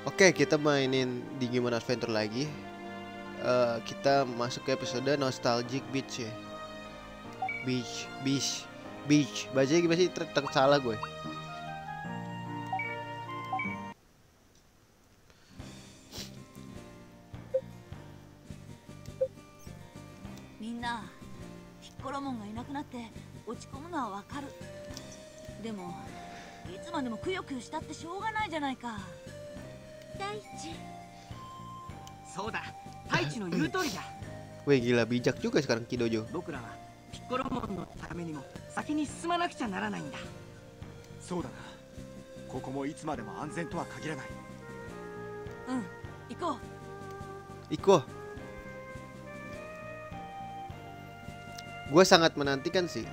Oke, kita mainin Digimon Adventure lagi. Kita masuk ke episode Nostalgic Beach ya. Beach. Bacanya gimana sih? Salah gue. Minna, Piccoloがいなくなって落ち込むのはわかる。でも、いつまでもくよくよしたってしょうがないじゃないか。大地。そうだ、太一の言う通りだ。Wih gila bijak juga sekarang Kidojo. 僕らはピッコロモンのためにも先に進まなくちゃならないんだ。そうだな。ここもいつまでも安全とは限らない。うん、行こう。 Iko. Gue sangat menantikan sih.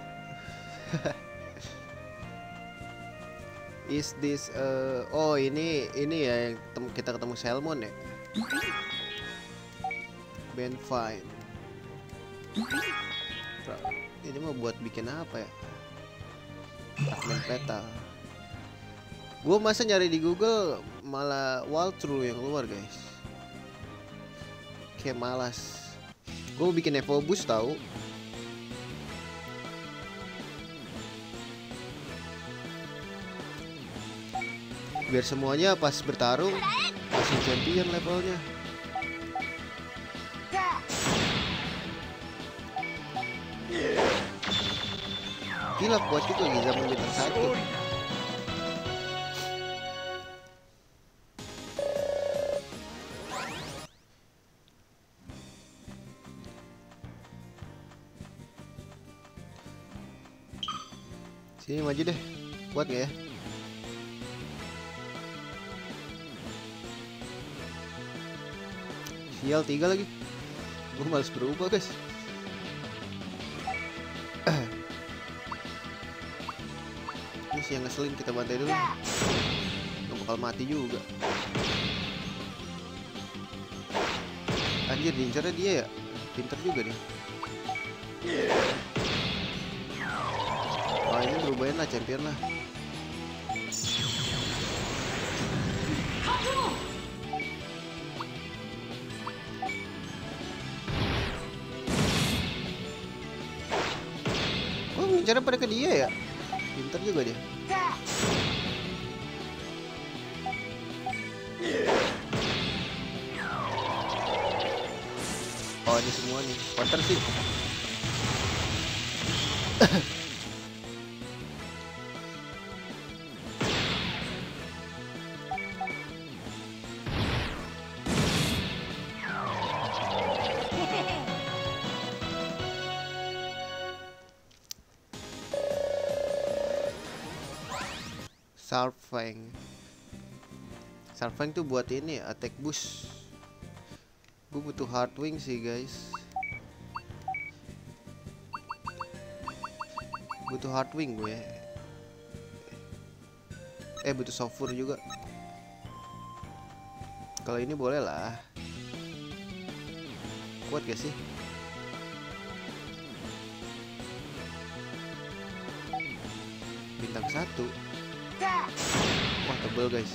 Is this oh ini ya yang kita ketemu Salmon ya. Ben Fine. Ini mau buat bikin apa ya? Fragment petal. Gue masa nyari di Google malah walkthrough yang keluar guys. Kayak malas. Gue mau bikin Evo Boost tahu. Biar semuanya pas bertarung langsung champion levelnya. Gila kuat itu lagi zaman bintang 1. Sini maju deh. Kuat gak ya? Sial 3 lagi. Gue males berubah guys. Ini sih yang ngeselin, kita bantai dulu. Gak bakal mati juga. Anjir diincarnya dia ya. Pinter juga dia. Oh ini berubahin lah, champion lah. Oh ngincarnya pada ke dia ya. Pinter juga dia. Oh ini semua nih counter sih. Sarfang tuh buat ini attack boost. Gue butuh Hardwing sih guys. Butuh Hardwing gue. Butuh Sofur juga. Kalau ini boleh lah. Kuat gak sih? Bintang 1. Wah tebel guys.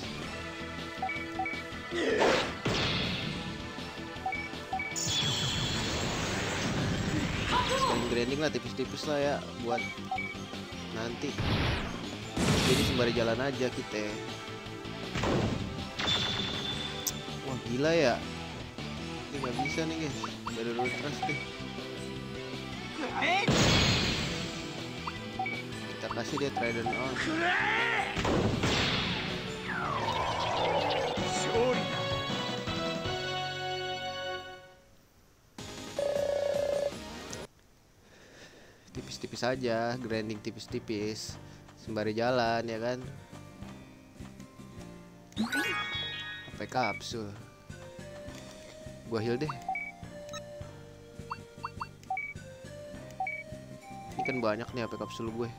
Sekali grinding lah tipis-tipis lah ya buat nanti. Jadi sembari jalan aja kita. Wah gila ya. Ini nggak bisa nih guys. Dari ultras deh. Kita kasih dia Trident on. Tipis-tipis aja, grinding tipis-tipis sembari jalan ya kan. Sampai kapsul. Gua heal deh. Ini kan banyak nih apa kapsul gue.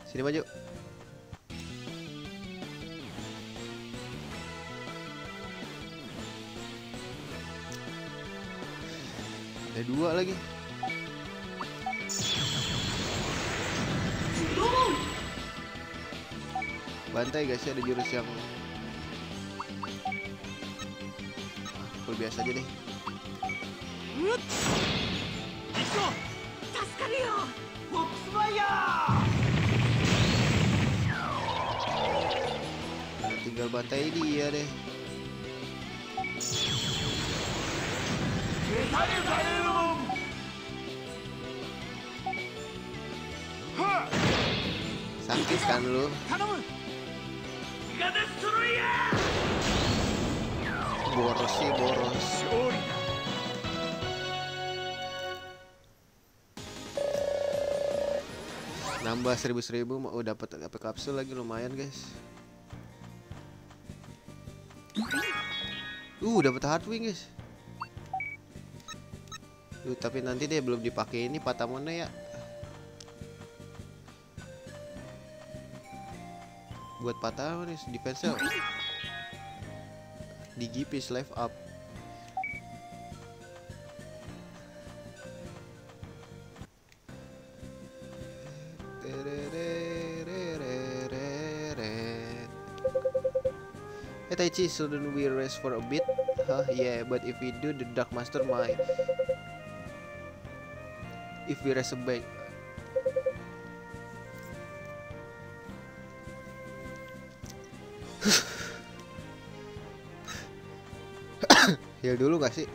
Sini maju. Ada 2 lagi. Bantai guys ya, ada jurus yang full biasa aja deh. 助かるよ。フォックスファイヤー。 Nah, tinggal bantai dia deh. Sakit kan lu? Boros sih, boros. Nambah 1000 mau dapat HP kapsul lagi, lumayan guys. Dapat hardwing guys. Tapi nanti dia belum dipakai ini Patamona ya. Buat Patamon nih defense di GP live up. Hey Taichi, shouldn't we rest for a bit? Huh, yeah, but if we do, the Dark Master might. If we rest a bit. Heal dulu gak sih?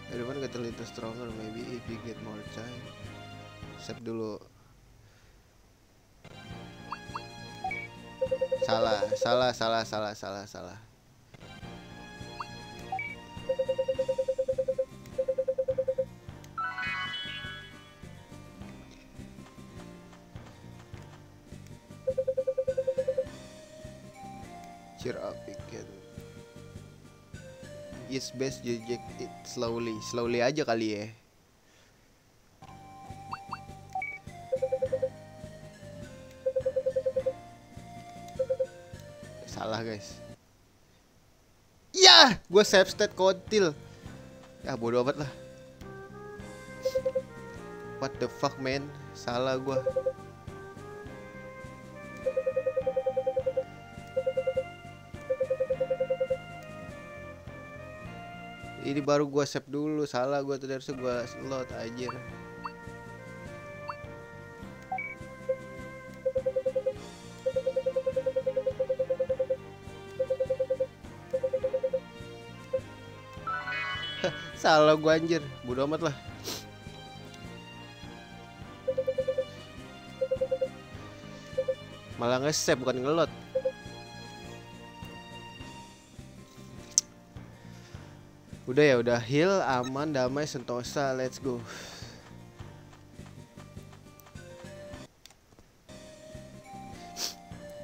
Everyone get a little stronger maybe if you get more time. Save dulu. Salah. Cheer up, you can. It's best you eject it slowly aja kali ya. Salah guys. Ya, gue save state kontil. Ya bodo amat lah. What the fuck man, salah gue. Ini baru gua save dulu, salah gua tadi, harusnya gua slot aja. Salah gua anjir, bodo amat lah. Malah nge-save bukan ngelot. Udah ya, udah heal, aman, damai, sentosa, let's go.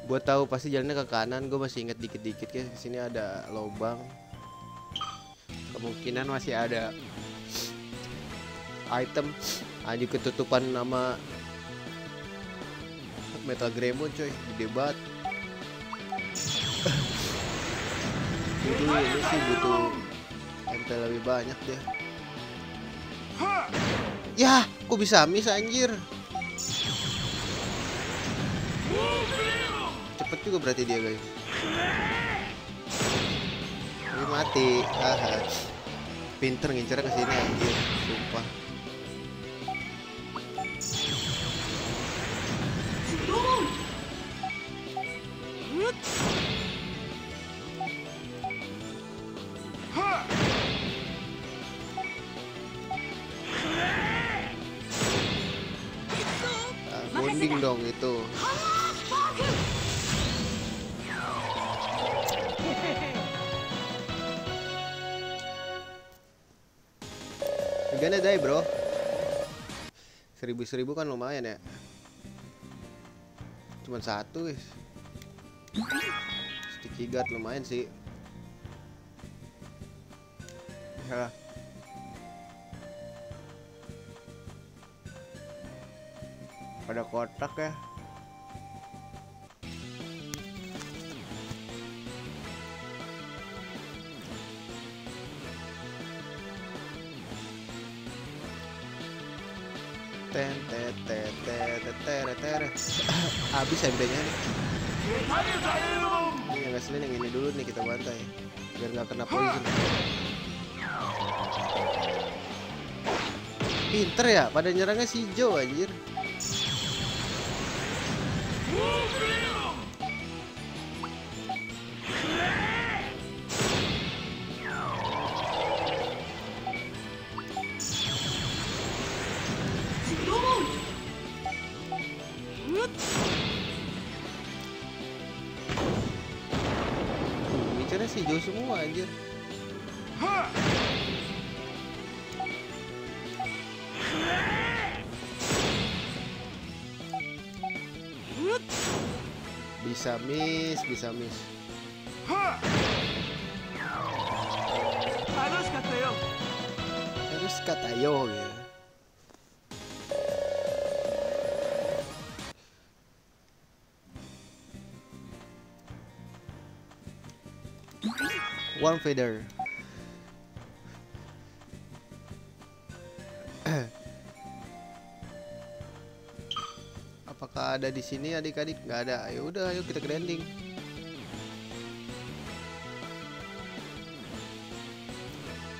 Gue tahu pasti jalannya ke kanan, gue masih inget dikit-dikit ya. Di sini ada lubang. Kemungkinan masih ada item. Anjir, ketutupan nama Metal Greymon coy, gede banget. Ini sih butuh MP lebih banyak deh. Ya, kok bisa miss anjir. Cepet juga berarti dia guys. Ini mati. Pinter ngincernya ke sini anjir, sumpah. Bonding dong itu. Gana dai bro. 1000 kan lumayan ya. Cuman satu guys. Sticky guard lumayan sih. Ya. Pada kotak ya. Ten tet tet tet tet tet. Habis MD-nya nih. Ini yang ngeselin yang ini dulu nih kita bantai biar nggak kena poison. Pinter ya, pada nyerangnya si Joe anjir. Bicara si Joe semua anjir. Bisa miss, bisa miss. Harus kata yo ya. One feather. Apakah ada di sini adik-adik? Nggak ada. Ya udah, ayo kita grinding.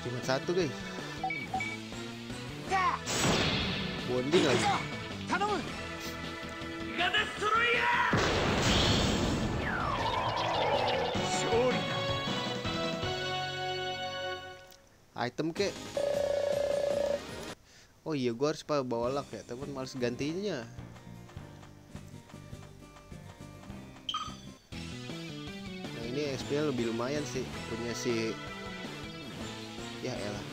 Cuma satu guys. Bonding lagi. Item kek. Oh iya, gua harus bawa luck ya, teman males gantinya. Nah ini XP-nya lebih lumayan sih, punya si ya elah.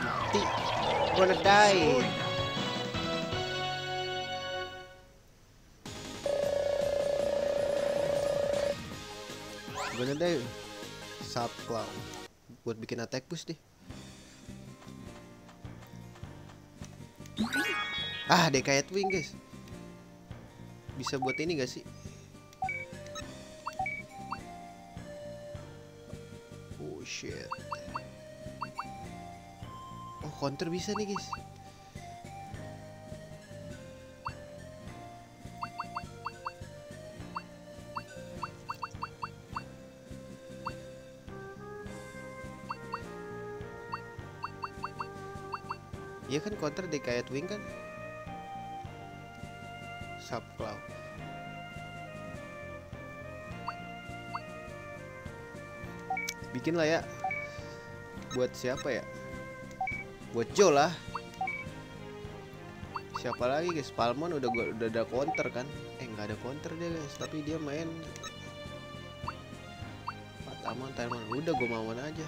Mati. Gonna die. Gonna die. Subclaw. Buat bikin attack push deh. Ah, Decayed Wing guys. Bisa buat ini gak sih? Oh shit. Oh, counter bisa nih guys. Iya kan counter Decayed Wing kan? Subclaw. Bikin lah ya. Buat siapa ya? Buat Joe lah. Siapa lagi guys? Palmon udah ada counter kan? Nggak ada counter dia guys, tapi dia main Patamon, Taemon. Udah gue mauan aja.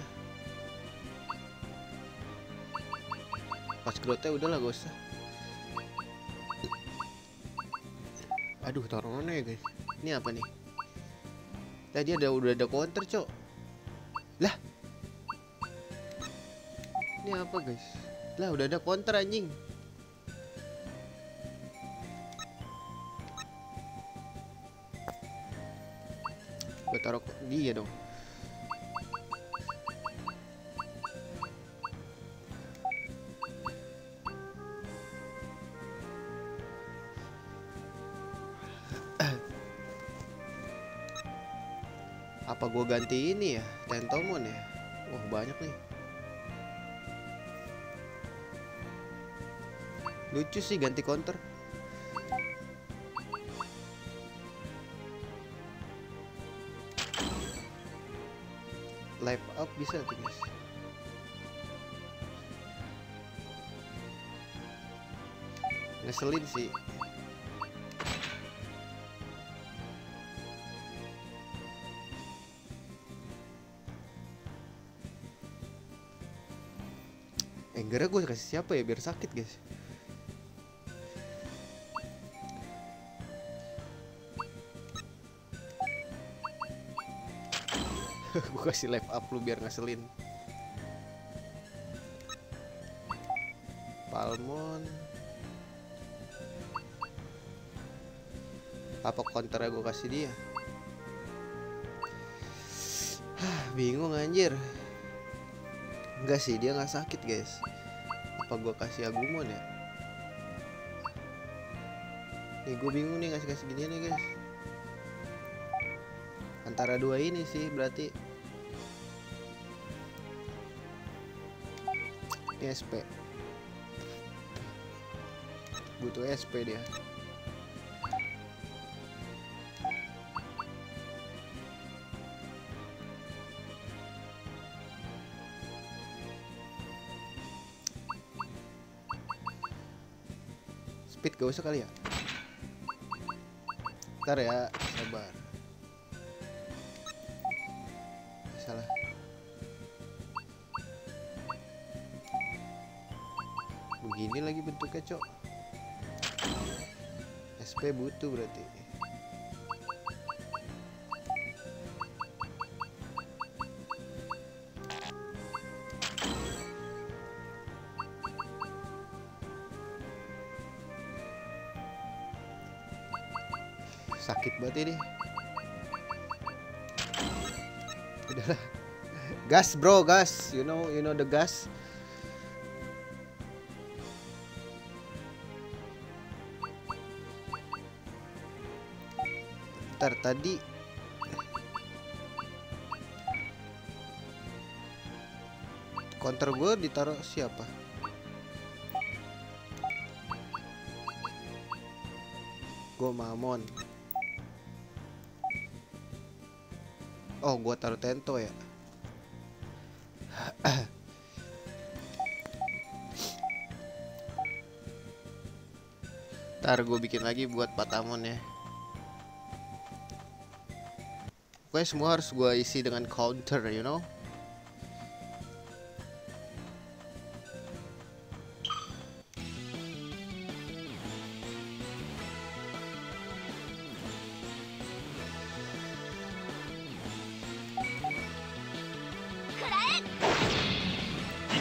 Pas growth-nya udahlah gak usah. Aduh, taruh mana ya guys? Ini apa nih? Lah dia udah ada counter cok. Lah ini apa guys? Lah udah ada counter anjing. Gue taruh dia dong. Apa gue ganti ini ya? Tentomon ya? Wah banyak nih. Lucu sih ganti counter. Live up bisa tuh guys. Ngeselin sih. Enggak, gue kasih siapa ya biar sakit guys. Gue kasih live up lu biar ngeselin. Palmon. Apa counternya gue kasih dia? Bingung anjir. Enggak sih, dia nggak sakit guys. Apa gua kasih Agumon ya? Nih gue bingung nih kasih gini nih guys. Antara dua ini sih berarti. Ini SP. Butuh SP dia. Speed gak usah kali ya. Ntar ya, sabar. Salah. Begini lagi bentuknya, Cok. SP butuh berarti. Sakit banget ini. Udahlah. Gas bro, gas. You know the gas. Ntar tadi counter gue ditaruh siapa? Gomamon. Oh, gua taruh Tento ya. Ntar gue bikin lagi buat Patamon ya. Pokoknya semua harus gue isi dengan counter, you know.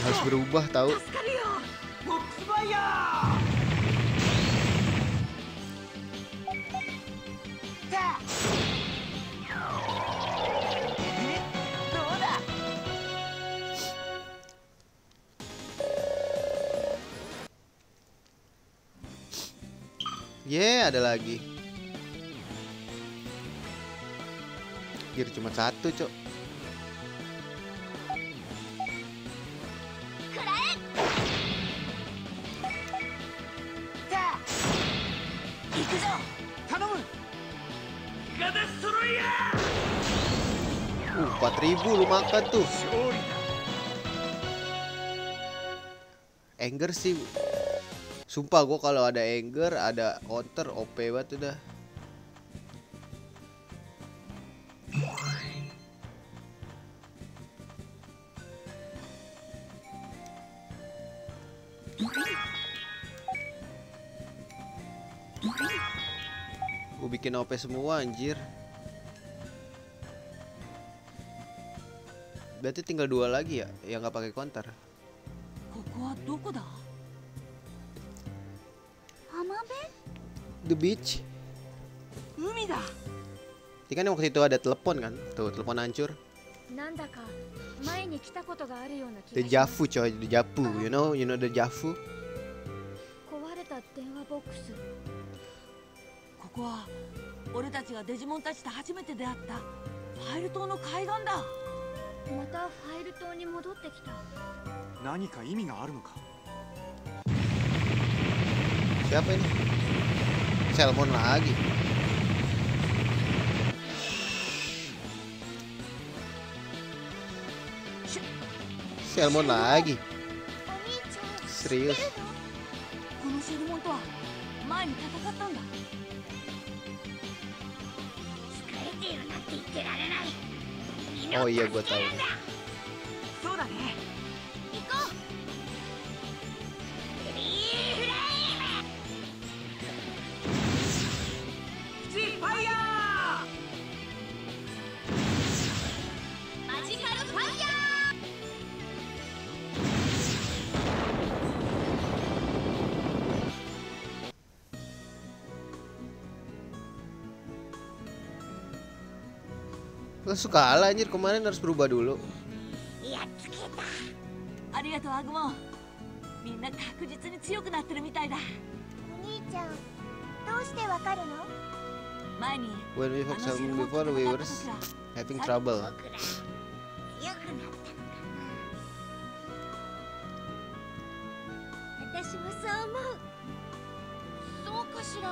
Harus berubah tahu. Ada lagi. Gear cuma satu, Cok. Uh, 4.000 lu makan tuh. Anger sih. Sumpah gue kalau ada anger, ada counter OP banget udah. Gue bikin OP semua anjir. Berarti tinggal 2 lagi ya yang nggak pakai counter. The beach. Ini kan waktu itu ada telepon kan? Tuh, telepon hancur. Dejavu coy, dejavu. You know dejavu. ここは俺たちがデジモンたちと初めて出会ったファイル島の海岸だ。またファイル島に戻ってきた。何か意味があるのか。 Siapa ini? Salmon lagi. Salmon lagi. Serius. このセルモンとは前に戦ったんだ。疲れているなんて言ってられない。 Oh iya, gue tahu. そうだね。 行こう。フリーフレイム。 スチファイヤマジカルファイヤー。 Oke, Langsung kalah anjir, kemarin harus berubah dulu. やっつけた。ありがとうアグモ。みんな確実に強くなってるみたいだ。お兄ちゃん、どうしてわかるの？前に When we あ fought の some 城を before, 戦 we った were 時は having trouble. 僕ら強くなったのかな。私もそう思う。そうかしら。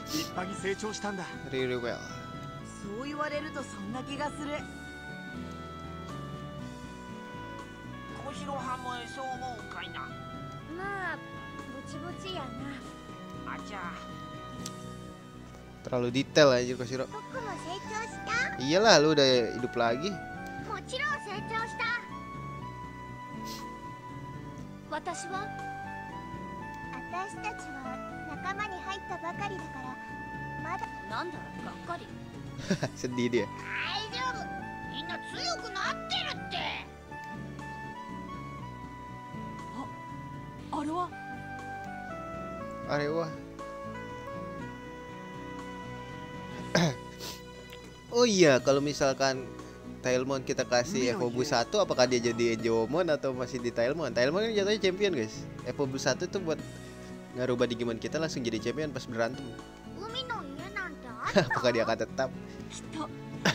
立派に成長したんだ。 Really well. そう言われるとそんな気がする。小四郎はんもそう思うんかいな。まあ、ぼちぼちやな。あちゃ。 Terlalu detail anjir Koshiro. 僕も成長した。 Iyalah, lu udah hidup lagi. もちろん成長した。私は？私たちは仲間に入ったばかりだからまだ。なんだ、がっかり。 Sedih dia. 大丈夫。みんな強くなってるって。あれは Arewa. Oh iya, kalau misalkan Tailmon kita kasih Evobu 1, apakah dia jadi Enjomon atau masih di Tailmon? Tailmon kan jatuhnya champion guys. Evobu 1 tuh buat ngerubah Digimon kita langsung jadi champion pas berantem. 海の家なんてあった？ Apakah dia akan tetap? きっと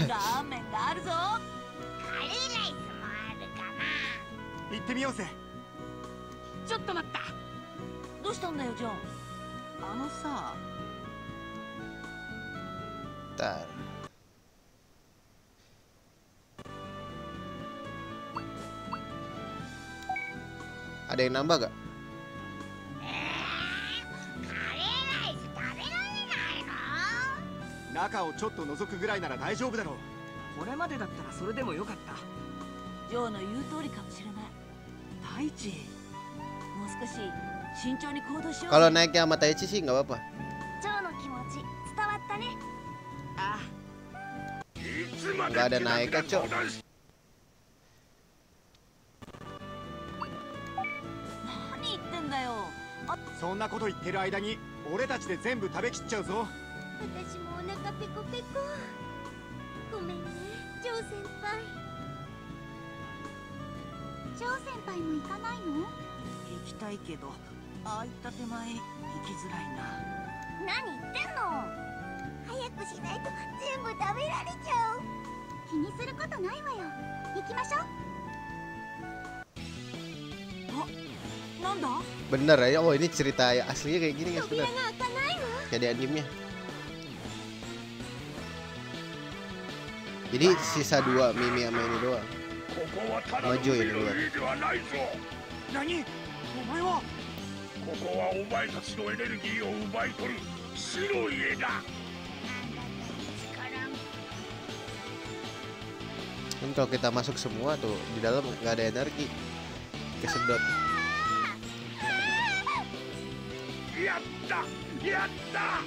ラーメンがあるぞ。カレーライスもあるかな。行ってみようぜ。ちょっと待った。どうしたんだよジョン。あのさ、 Ntar. Ada yang nambah gak? カレーライス食べられないの？中をちょっと覗くぐらいなら大丈夫だろう。これまでだったらそれでもよかった。ジョーの言う通りかもしれない。太一、もう少し慎重に行動しよう Kalau ぜ。 naiknya sama Taichi sih nggak apa-apa. ジョーの気持ち伝わったね。あ、 Nggak ada naiknya cok. 何言ってんだよ。そんなこと言ってる間に俺たちで全部食べきっちゃうぞ。私もお腹ペコペコ。ごめんね、ジョー先輩。ジョー先輩も行かないの？行きたいけど、ああいった手前行きづらいな。何言ってんの？早くしないと全部食べられちゃう。気にすることないわよ。行きましょう。 なんだ？ Bener ya, oh ini cerita aslinya kayak gini guys, 扉 bener. が開かないわ。 Kayak di animenya. Jadi sisa 2 Mimi sama ini doang. ここはただの Maju 海 ini の luar. 家ではないぞ。何？お前は？ここはお前たちのエネルギーを奪い取る死の家だ。 Kan kalau kita masuk semua tuh di dalam nggak ada energi, kesedot. やったやった。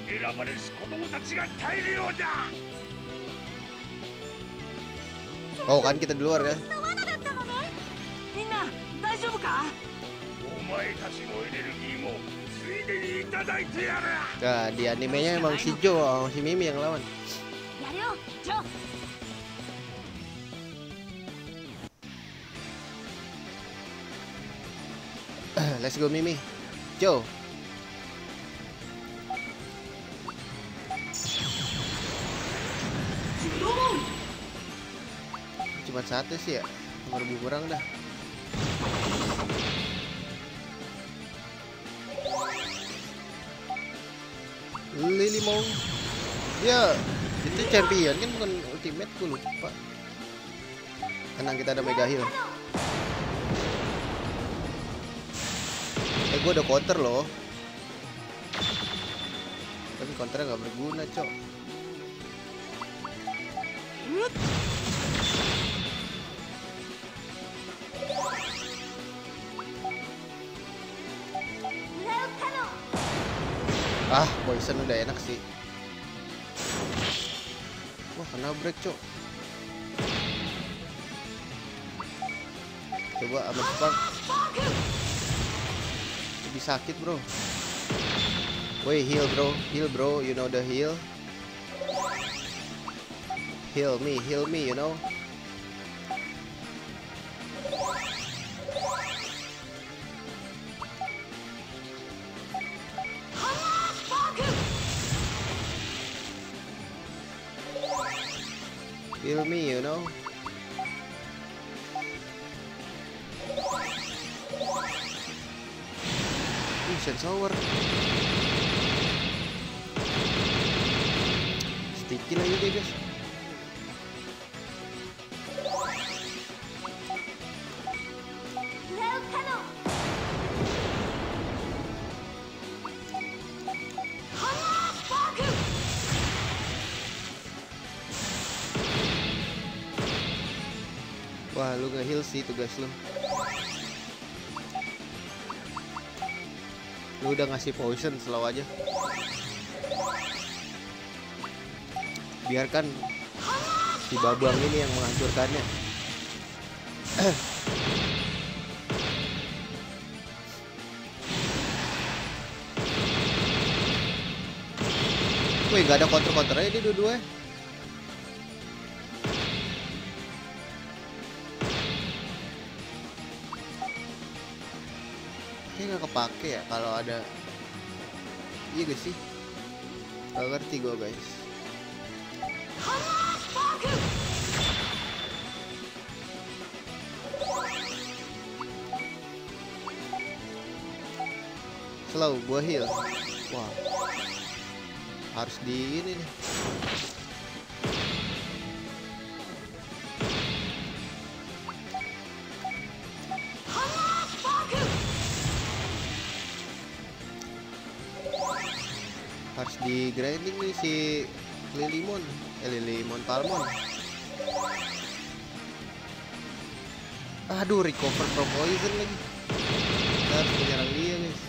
選ばれし子供たちが大量だ。 Oh kan kita di luar ya. みんな大丈夫か？お前たちのエネルギーもついでにいただいてやる。 Nah di animenya emang si Jo sama si Mimi yang lawan. やるよ、ジョー。 Let's go Mimi. Jo. Cuma satu sih ya, lebih kurang dah. Lily mau dia itu champion kan, bukan ultimate, gue lupa. Tenang, kita ada mega heal. Gue udah counter loh, tapi counternya nggak berguna cok. Ah, poison udah enak sih. Wah, kena break cok. Coba sama Spark. Lebih sakit bro. Woi, heal bro, you know the heal. Heal me, you know. Heal me, you know. Sensor. Sticky lagi dia, guys. Wah, lu nge-heal sih tugas lu. Lu udah ngasih poison, slow aja. Biarkan si Babang ini yang menghancurkannya. Wih, gak ada counter-counternya di dua-duanya. Kayaknya nggak kepake ya kalau ada. Iya gak sih? Gak ngerti gue, guys. Slow, gua heal. Wah, harus di ini nih. Harus di grinding nih si Lilimon, Lilimon Palmon. Aduh, recover from poison lagi. Kita harus menyerang dia, guys.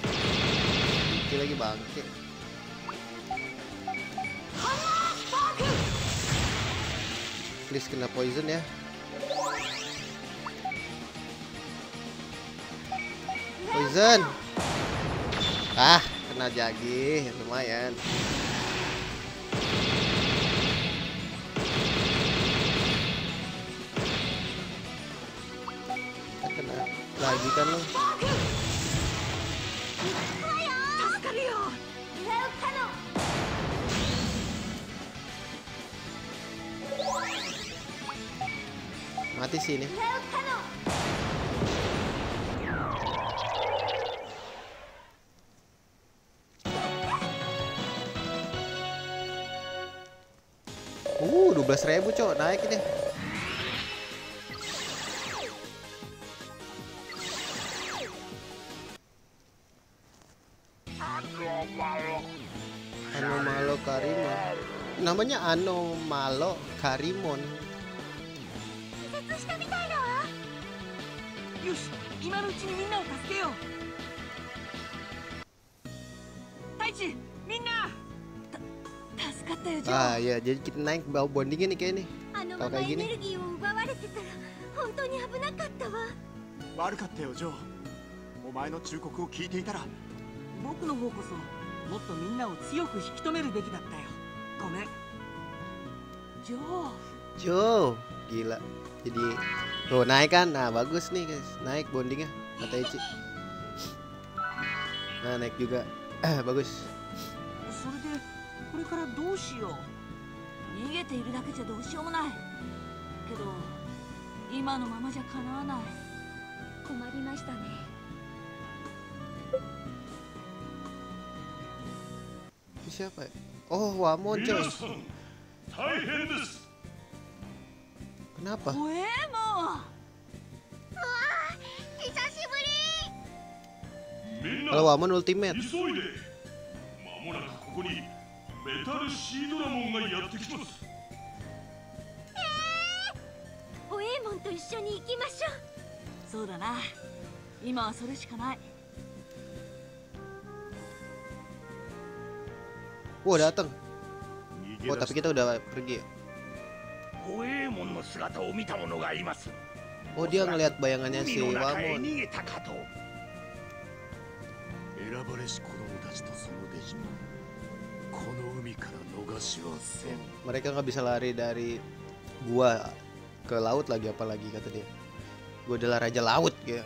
Sedikit lagi bangke. Please kena poison ya. Poison. Ah, kena jagi, lumayan. Kena lagi kan lo. Mati sih ini. $12.000 cok, naik ini. Anomalo Karimon. Namanya Anomalo Karimon. よし、今のうちにみんなを助けよう。太一、みんな。助かったよ、ジョー。 Ah ya, jadi kita naik bawa bondingnya nih kayak ini. あの Kalau まま kayak エネ gini. ルギーを奪われてたら本当に危なかったわ。悪かったよジョー。お前の忠告を聞いていたら。僕の方こそもっとみんなを強く引き止めるべきだったよ。ごめん。ジョー。 Jo, gila. Jadi tuh naik kan, nah bagus nih guys, naik bondingnya kata Ichi. Nah naik juga, bagus. それでこれからどうしよう。逃げているだけじゃどうしようもないけど、今のままじゃかなわない。困りましたね。 Siapa ya? Oh, Wamon coy. 大変です。 Kenapa? 怖えも久しぶり。みんな Kalau Wamon ultimate. 急いで。間もなくここにメタルシードラモンがやってきます。ホエーモンと一緒に行きましょう。そうだな。今はそれしかない。 Wah datang. 逃 Oh げ出 tapi し kita udah pergi. ホエーモンの姿を見た者がいます。 Oh dia ngelihat bayangannya si 海の中へ Wamon. 逃げたかと。選ばれし子供たちとその弟子もこの海から逃しはせん。 Mereka nggak bisa lari dari Gua ke laut lagi, apa lagi kata dia. Gua adalah raja laut gitu.